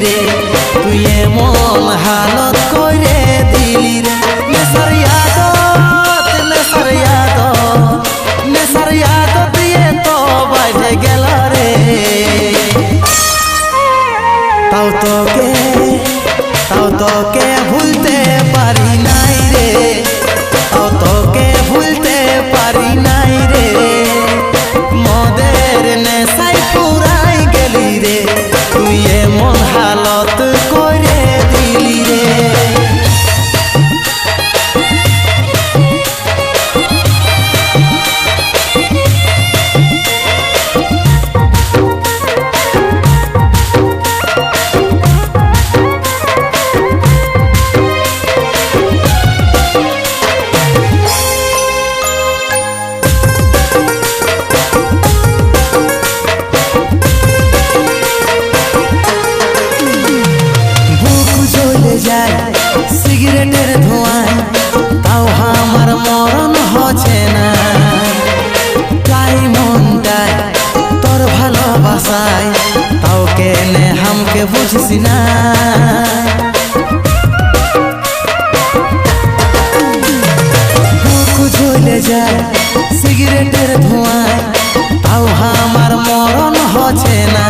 রে তুই এমন হালত করে দিলি রে নেশার ইয়াদত নেশার ইয়াদত নেশার ইয়াদত দিয়ে তো বাইরে গেল রে তাও তোকে ভুলতে পারি নাই রে তাও তোকে ভুলতে পারি নাই রে মদের নেশায় পুরাই গেলি রে তুই এমন হালত করে দিলি রে সিগারেটের ধোঁয়ায় তাও আমার মরণ হচ্ছে না তাই মনটায় তোর ভালোবাসায় তাও কেনে হামকে বুঝিস না বুক জ্বলে যায় সিগারেটের ধোঁয়ায় তাও আমার মরণ হচ্ছে না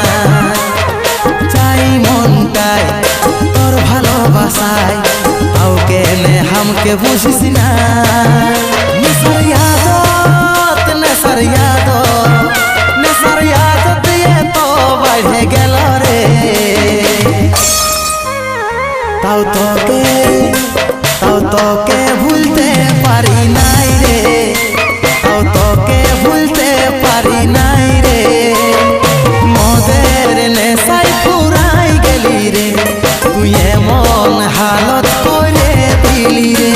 চাই মনটায় তোর ভালোবাসায় তাও কেনে হামকে বুঝিস না নেশার ইয়াদত নেশার ইয়াদত নেশার ইয়াদত দিয়ে তো বাইরে গেল রে তাও তোকে ভুলতে পারি নাই রে তাও তোকে ভুলতে পারি নাই রে মদের নেশায় পুরাই গেলি রে তুই এমন হালত করে দিলি রে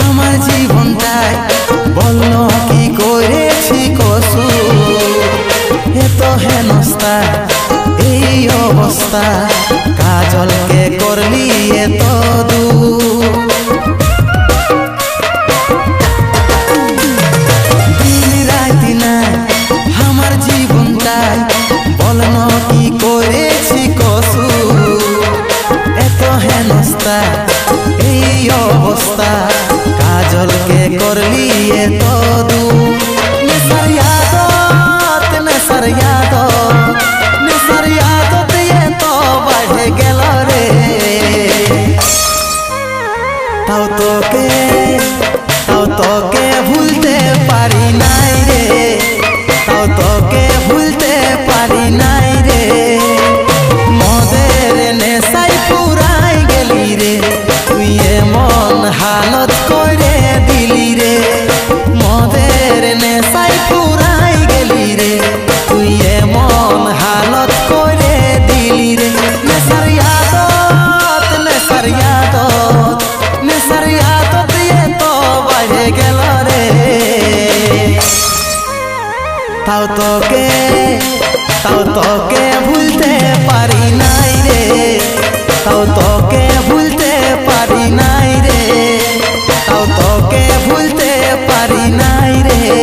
আমার জীবনটায় বলল কি করেছি কসুর এত হেনস্তা এই অবস্থা কাজলকে করলি এত দূর দিন রাতি না আমার জীবনটায় বলল কি করেছি কসুর এত হেনস্তা এই অবস্থা কাজলকে করলি এত দূর নেশার ইয়াদত নেশার ইয়াদত নেশার ইয়াদত দিয়ে তো বাইরে গেল রে তাও তোকে ভুলতে পারি নাই রে তাও তোকে ভুলতে পারি নাই রে মদের নেশায় পুরাই গেলি রে তুই এমন হালত করে দিলি রে মদের নেশায় পুরাই গেলি রে তুই এমন হালত করে দিলি রে নেশার ইয়াদত নেশার ইয়াদত নেশার ইয়াদত দিয়ে তো বাইরে গেল রে তাও তোকে ভুলতে পারি নাই রে তাও তোকে ভুলতে পারি নাই রে তাও তোকে ভুলতে পারি নাই রে